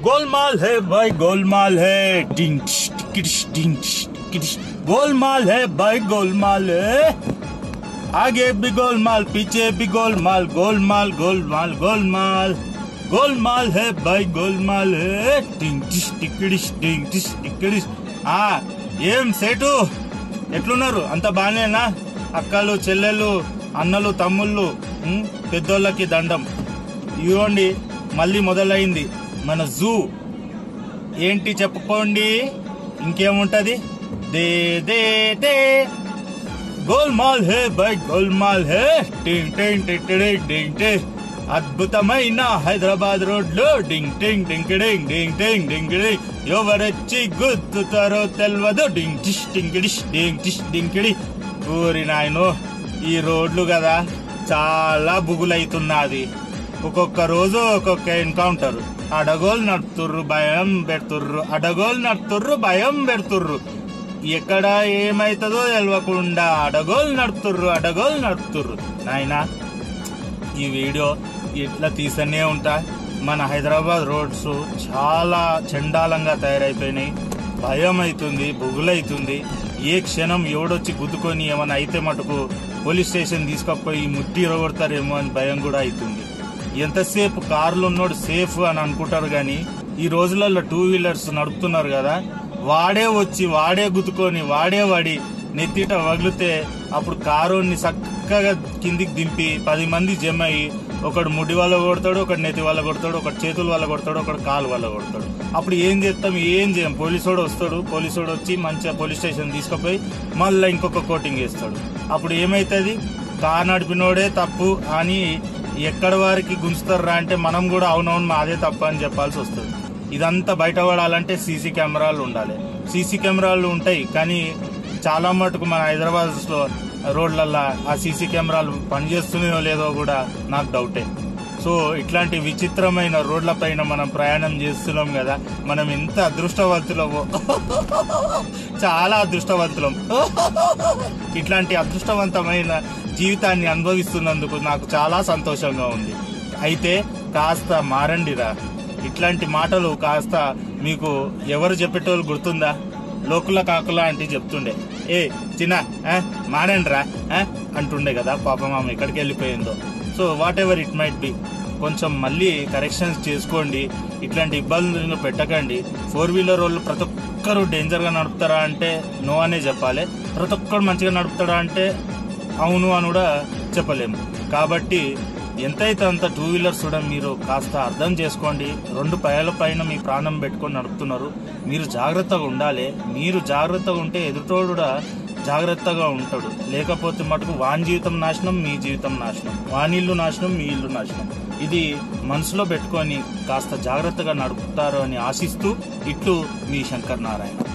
गोलमाल है भाई गोलमाल है डिंग डिंग गोलमाल है भाई गोलमाल है आगे भी गोलमाल पीछे भी गोलमाल गोलमाल गोलमाल गोलमाल गोलमाल है भाई गोलमाल है डिंग डिंग ఏం సేటు ఎట్లున్నారు అంత బానేనా అక్కలు చెల్లెళ్ళు అన్నలు తమ్ముళ్ళు పెద్దోళ్ళకి దండం ఇవ్వండి మళ్ళీ మొదలైంది మన జూ ఏంటి చెప్పుకోండి ఇంకేముంటది దే దే దే గోల్మాల్ హే బై గోల్మాల్ హే టింగ్ టింగ్ టింగ్ టింగ్ టింగ్ అద్భుతమైన హైదరాబాద్ రోడ్లో డింగ్ టింగ్ డింగ్ డింగ్ డింగ్ టింగ్ డింగ్ డింగ్ ఎవరొచ్చి గుద్దుతారో తెల్వదు డింగ్ టిష్ డింగ్ డిష్ డింగ్ టిష్ డింగ్ డి ఊరి నాయను ఈ రోడ్లు కదా చాలా బుగులైతున్నది ఒక్కొక్క రోజు ఒక్కొక్క ఎన్కౌంటర్ అడగోలు నడుతుర్రు భయం పెడుతుర్రు అడగోలు నడుతుర్రు భయం పెడుతుర్రు ఎక్కడ ఏమైతుందో తెలియకుండా అడగోలు నడుతుర్రు నాయనా ఈ వీడియో ఇట్లా తీసనే ఉంటా మన హైదరాబాద్ రోడ్స్ చాలా చండాలంగా తయారైపోయినాయి భయం అవుతుంది బుగులైతుంది ఏ క్షణం ఎవడొచ్చి గుద్దుకొని ఏమైనా అయితే మటుకు పోలీస్ స్టేషన్ తీసుకపోయి ముట్టి కొడతారేమో అని భయం కూడా అవుతుంది ఎంతసేపు కార్లు ఉన్నోడు సేఫ్ అని అనుకుంటారు కానీ ఈ రోజులలో 2 వీలర్స్ నడుపుతున్నారు కదా వాడే వచ్చి వాడే గుద్దుకొని వాడే వాడి నెత్తిట వగిలితే అప్పుడు కారుని చక్కగా కిందికి దింపి 10 మంది జమ అయ్యి ఒకడు ముడి వల్ల కొడతాడు ఒకటి నెత్తి వల్ల కొడతాడు ఒకటి చేతుల వల్ల కొడతాడు ఒకటి కాలు వల్ల కొడతాడు అప్పుడు ఏం చేయం పోలీసోడు వస్తాడు పోలీసోడు వచ్చి మంచిగా పోలీస్ స్టేషన్ తీసుకుపోయి మళ్ళీ ఇంకొక కోటింగ్ వేస్తాడు అప్పుడు ఏమైతుంది కారు నడిపినోడే తప్పు అని ఎక్కడి వారికి గుంజుతారా అంటే మనం కూడా అవునవును మాదే తప్పు అని చెప్పాల్సి వస్తుంది ఇదంతా బయటపడాలంటే సీసీ కెమెరాలు ఉండాలి సీసీ కెమెరాలు ఉంటాయి కానీ చాలా మటుకు మన హైదరాబాద్ లో రోడ్లల్లో ఆ సీసీ కెమెరాలు పనిచేస్తున్నాయో లేదో కూడా నాకు డౌటే సో ఇట్లాంటి విచిత్రమైన రోడ్ల పైన మనం ప్రయాణం చేస్తున్నాం కదా మనం ఎంత అదృష్టవంతులమో చాలా అదృష్టవంతులం ఇట్లాంటి అదృష్టవంతమైన జీవితాన్ని అనుభవిస్తున్నందుకు నాకు చాలా సంతోషంగా ఉంది అయితే కాస్త మారండిరా ఇట్లాంటి మాటలు కాస్త మీకు ఎవరు చెప్పేటోళ్ళు గుర్తుందా లోకుల కాకులా అంటే చెప్తుండే ఏ చిన్న మాడండ్రా అంటుండే కదా పాపం ఆమె ఎక్కడికి వెళ్ళిపోయిందో so whatever it might be కొంచెం మళ్ళీ కరెక్షన్స్ చేసుకోండి ఇట్లాంటి ఇబ్బందులు పెట్టకండి 4 వీలర్ వాళ్ళు ప్రతి ఒక్కరు డేంజర్గా నడుపుతారా అంటే నో అనే చెప్పాలి ప్రతి ఒక్కరు మంచిగా నడుపుతాడా అంటే అవును అని కూడా చెప్పలేము కాబట్టి ఎంతైతే అంత 2 వీలర్స్ కూడా మీరు కాస్త అర్థం చేసుకోండి 2 పాయాల పైన మీ ప్రాణం పెట్టుకొని నడుపుతున్నారు మీరు జాగ్రత్తగా ఉండాలి మీరు జాగ్రత్తగా ఉంటే ఎదుటోడు కూడా జాగ్రత్తగా ఉంటాడు లేకపోతే మటుకు వాని జీవితం నాశనం మీ జీవితం నాశనం వాని ఇల్లు నాశనం మీ ఇల్లు నాశనం ఇది మనసులో పెట్టుకొని కాస్త జాగ్రత్తగా నడుపుతారు అని ఆశిస్తూ ఇట్లు మీ శంకర్ నారాయణ.